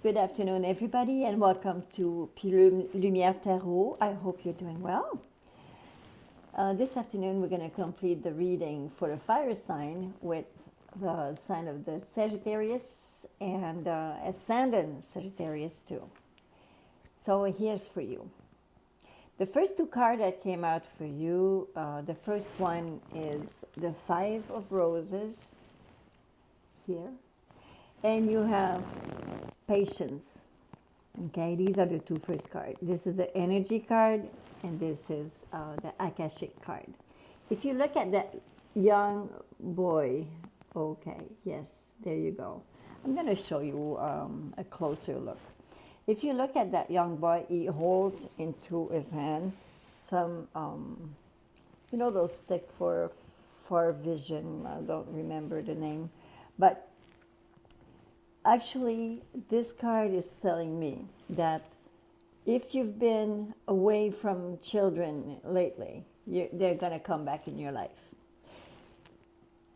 Good afternoon, everybody, and welcome to Plume, Lumière Tarot. I hope you're doing well. This afternoon, we're going to complete the reading for the fire sign with the sign of the Sagittarius and Ascendant Sagittarius too. So here's for you. The first two cards that came out for you, the first one is the Five of Roses here, and you have Patience. Okay, these are the two first cards. This is the energy card, and this is the Akashic card. If you look at that young boy, okay, yes, there you go. I'm going to show you a closer look. If you look at that young boy, he holds into his hand some, those stick for vision. I don't remember the name, but actually, this card is telling me that if you've been away from children lately, they're going to come back in your life.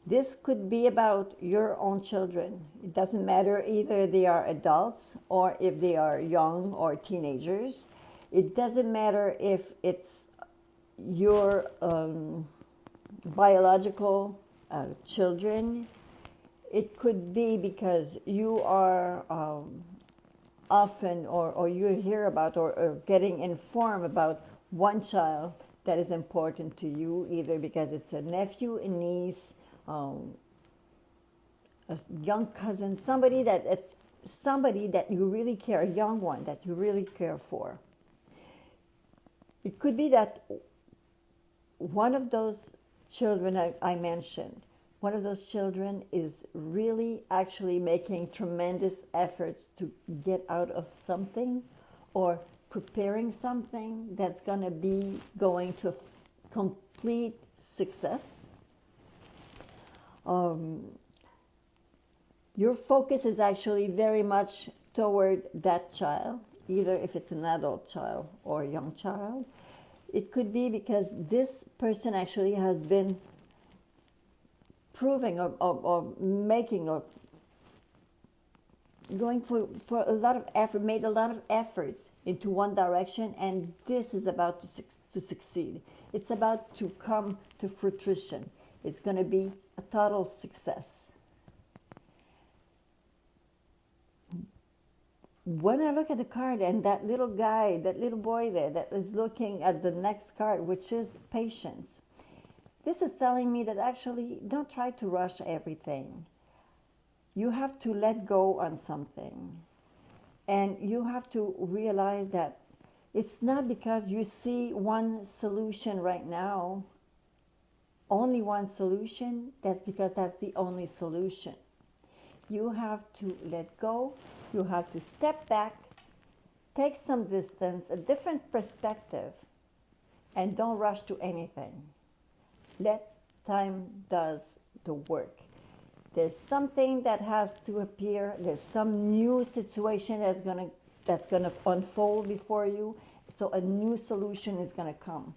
This could be about your own children. It doesn't matter either they are adults or if they are young or teenagers. It doesn't matter if it's your biological children. It could be because you are often or you hear about or getting informed about one child that is important to you, either because it's a nephew, a niece, a young cousin, somebody that you really care, a young one that you really care for. It could be that one of those children I mentioned, one of those children is really actually making tremendous efforts to get out of something or preparing something that's going to be going to complete success. Your focus is actually very much toward that child, either if it's an adult child or a young child. It could be because this person actually has been proving or making or going for a lot of effort, made a lot of efforts into one direction, and this is about to succeed. It's about to come to fruition. It's going to be a total success. When I look at the card and that little guy, that little boy there that is looking at the next card, which is Patience, this is telling me that actually don't try to rush everything. You have to let go on something. And you have to realize that it's not because you see one solution right now, only one solution, that's because that's the only solution. You have to let go. You have to step back, take some distance, a different perspective, and don't rush to anything. Let time does the work. There's something that has to appear. There's some new situation that's gonna unfold before you. So a new solution is gonna come.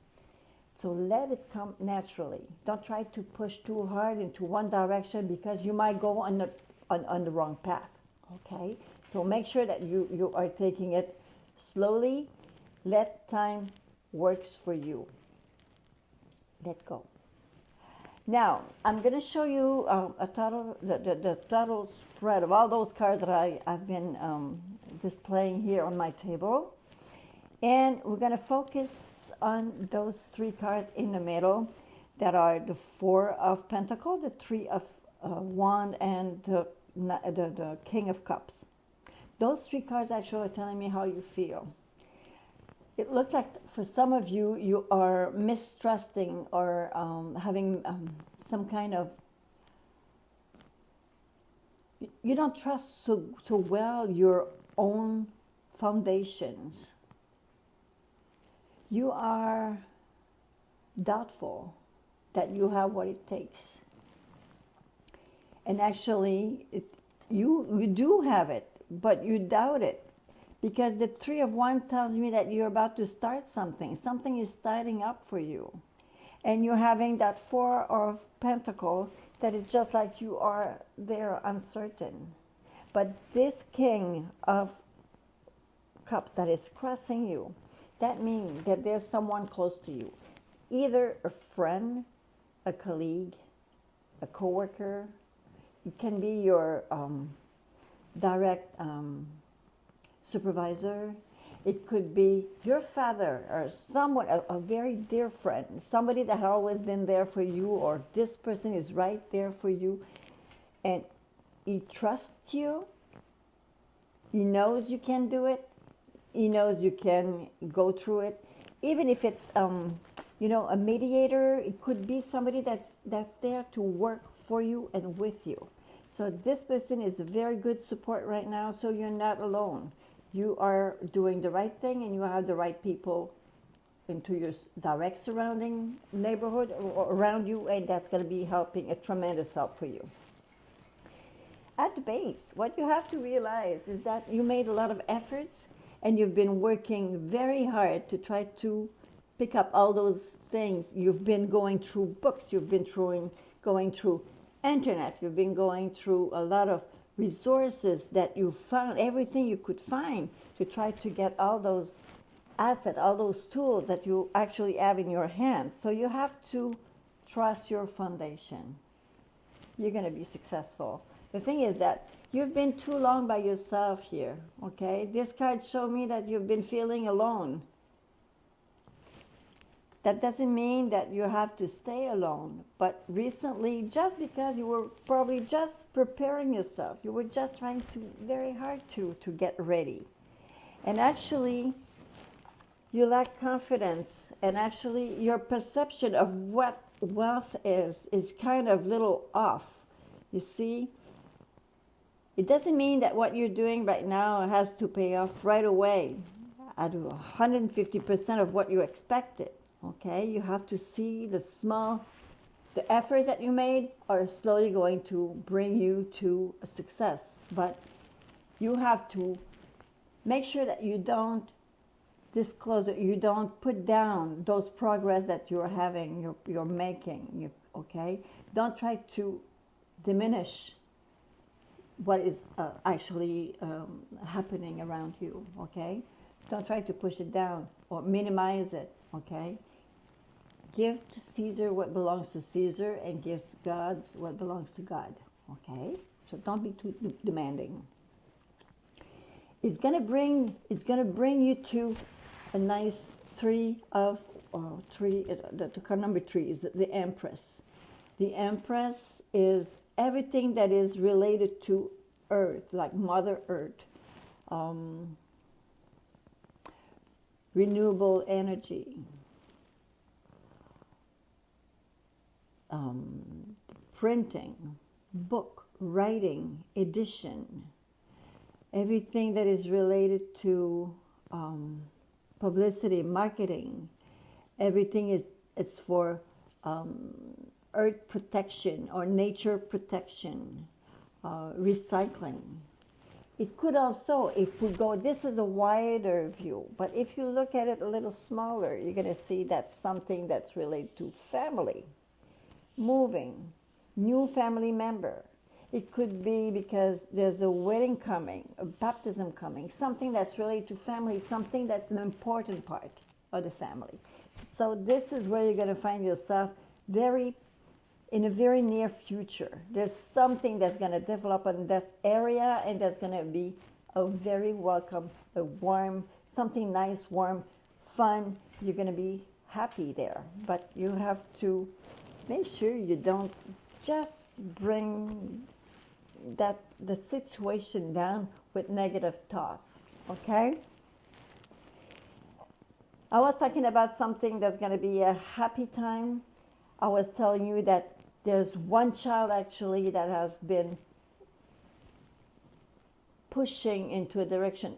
So let it come naturally. Don't try to push too hard into one direction because you might go on the wrong path. Okay? So make sure that you are taking it slowly. Let time works for you. Let go. Now, I'm going to show you the total spread of all those cards that I've been displaying here on my table. And we're going to focus on those three cards in the middle that are the Four of Pentacles, the Three of Wands, and the King of Cups. Those three cards actually are telling me how you feel. It looks like for some of you, you are mistrusting or having some kind of, you don't trust so well your own foundations. You are doubtful that you have what it takes. And actually, you do have it, but you doubt it. Because the Three of Wands tells me that you're about to start something. Something is starting up for you. And you're having that Four of Pentacles that is just like you are there uncertain. But this King of Cups that is crossing you, that means that there's someone close to you, either a friend, a colleague, a coworker. It can be your direct supervisor. It could be your father or someone, a very dear friend, somebody that has always been there for you, or this person is right there for you, and he trusts you. He knows you can do it. He knows you can go through it. Even if it's, a mediator, it could be somebody that's there to work for you and with you. So this person is a very good support right now, so you're not alone. You are doing the right thing, and you have the right people into your direct surrounding neighborhood or around you, and that's going to be helping, a tremendous help for you. At the base, what you have to realize is that you made a lot of efforts, and you've been working very hard to try to pick up all those things. You've been going through books, you've been going through internet, you've been going through a lot of resources that you found, everything you could find to try to get all those assets, all those tools that you actually have in your hands. So you have to trust your foundation. You're going to be successful. The thing is that you've been too long by yourself here, okay? This card showed me that you've been feeling alone. That doesn't mean that you have to stay alone, but recently, just because you were probably just preparing yourself, you were just trying very hard to get ready. And actually, you lack confidence, and actually your perception of what wealth is kind of little off. You see? It doesn't mean that what you're doing right now has to pay off right away at 150% of what you expected. Okay, you have to see the effort that you made are slowly going to bring you to a success. But you have to make sure that you don't disclose it, you don't put down those progress that you're having, you're making. Okay, don't try to diminish what is actually happening around you. Okay, don't try to push it down or minimize it. Okay. Give to Caesar what belongs to Caesar, and give God what belongs to God. Okay? So don't be too demanding. It's gonna bring you to a nice the card number 3 is the Empress. The Empress is everything that is related to Earth, like Mother Earth, renewable energy, printing, book, writing, edition, everything that is related to publicity, marketing, everything it's for earth protection or nature protection, recycling. It could also, if we go, this is a wider view, but if you look at it a little smaller, you're going to see that's something that's related to family, moving, new family member. It could be because there's a wedding coming, a baptism coming, something that's related to family, something that's an important part of the family. So this is where you're going to find yourself in a very near future. There's something that's going to develop in that area, and that's going to be a very welcome, a warm, something nice, warm, fun. You're going to be happy there. But you have to make sure you don't just bring the situation down with negative thoughts, okay? I was talking about something that's going to be a happy time. I was telling you that there's one child actually that has been pushing into a direction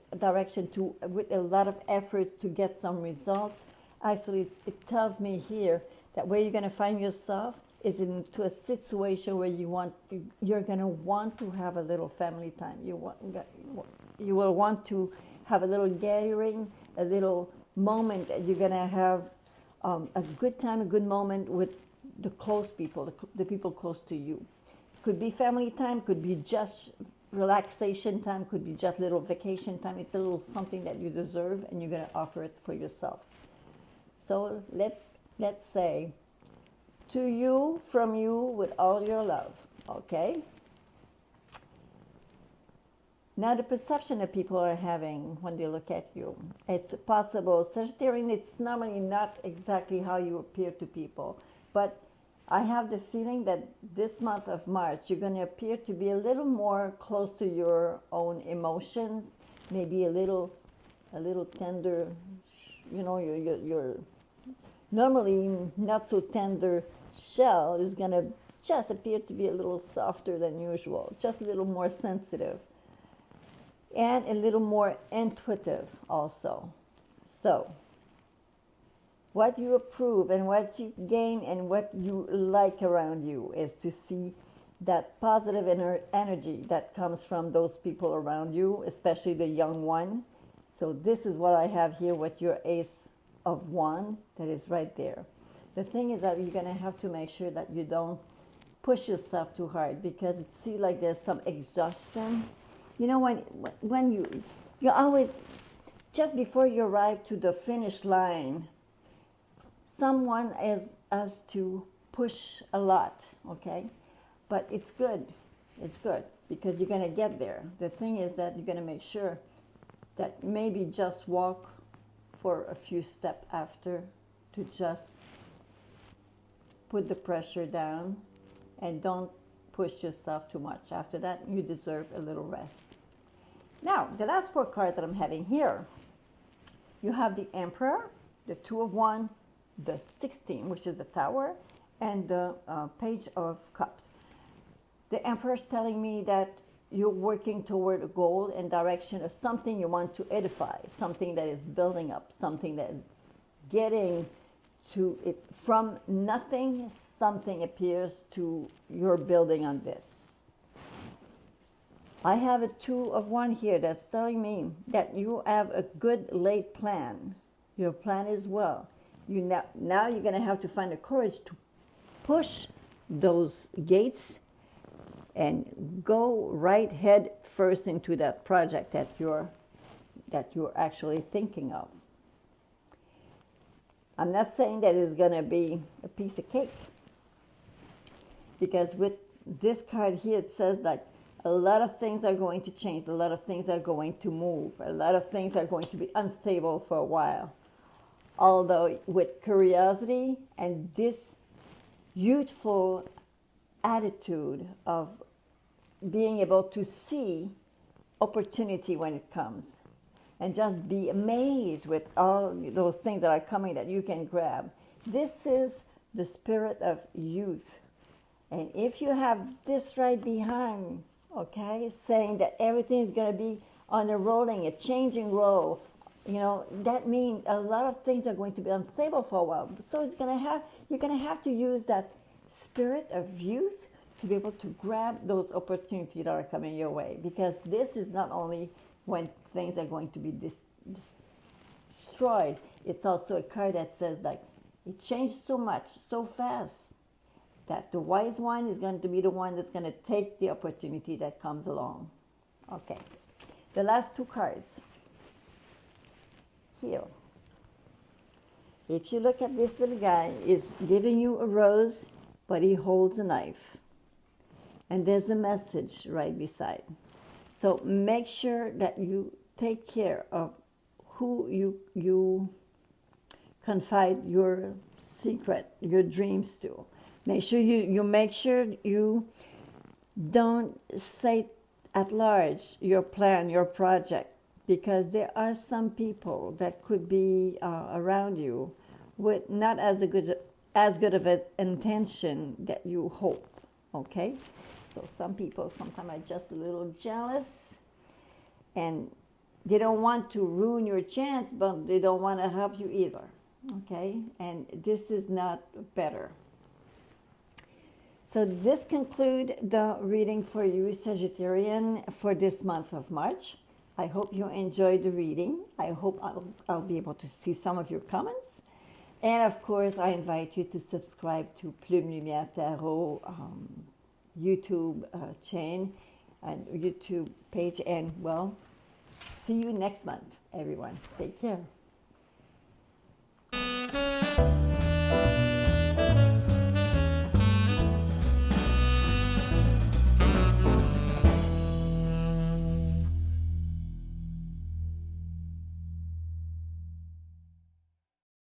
to, with a lot of effort, to get some results. Actually, it tells me here that where you're going to find yourself is into a situation where you're going to want to have a little family time. You will want to have a little gathering, a little moment that you're going to have a good time, a good moment with the close people, the people close to you. Could be family time, could be just relaxation time, could be just little vacation time. It's a little something that you deserve, and you're going to offer it for yourself. So let's say, to you, from you, with all your love. Okay? Now, the perception that people are having when they look at you, it's possible. Sagittarian, it's normally not exactly how you appear to people, but I have the feeling that this month of March, you're going to appear to be a little more close to your own emotions, maybe a little tender. You know, your normally not so tender shell is going to just appear to be a little softer than usual, just a little more sensitive, and a little more intuitive also. So, what you approve and what you gain and what you like around you is to see that positive energy that comes from those people around you, especially the young one. So this is what I have here with your Ace of Wands that is right there. The thing is that you're going to have to make sure that you don't push yourself too hard, because it seems like there's some exhaustion. You know, when you always, just before you arrive to the finish line, someone has to push a lot, okay? But it's good. It's good because you're going to get there. The thing is that you're going to make sure that maybe just walk for a few steps after, to just put the pressure down and don't push yourself too much. After that, you deserve a little rest. Now, the last 4 cards that I'm having here, you have the Emperor, the Two of Wands, the 16, which is the Tower, and the Page of Cups. The Emperor is telling me that you're working toward a goal and direction of something you want to edify, something that is building up, something that is getting to it from nothing. Something appears to you're building on this. I have a Two of Wands here that's telling me that you have a good laid plan. Your plan is well. Now you're going to have to find the courage to push those gates and go right head first into that project that you're actually thinking of. I'm not saying that it's going to be a piece of cake, because with this card here, it says that a lot of things are going to change, a lot of things are going to move, a lot of things are going to be unstable for a while. Although with curiosity and this youthful attitude of being able to see opportunity when it comes, and just be amazed with all those things that are coming that you can grab. This is the spirit of youth. And if you have this right behind, okay, saying that everything is going to be on a rolling, a changing roll, you know, that means a lot of things are going to be unstable for a while. So you're going to have to use that spirit of youth to be able to grab those opportunities that are coming your way. Because this is not only when things are going to be destroyed, it's also a card that says like it changed so much, so fast, that the wise one is going to be the one that's going to take the opportunity that comes along. Okay, the last 2 cards. Here. If you look at this little guy, is giving you a rose, but he holds a knife. And there's a message right beside. So make sure that you take care of who you confide your secret, your dreams to. Make sure you don't say at large your plan, your project, because there are some people that could be around you with not as good of an intention that you hope. Okay, so some people sometimes are just a little jealous, and they don't want to ruin your chance, but they don't want to help you either. Okay, and this is not better. So this concludes the reading for you, Sagittarian, for this month of March. I hope you enjoyed the reading. I hope I'll be able to see some of your comments. And of course, I invite you to subscribe to Plume, Lumière, Tarot YouTube chain. YouTube page. And well, see you next month, everyone. Take care.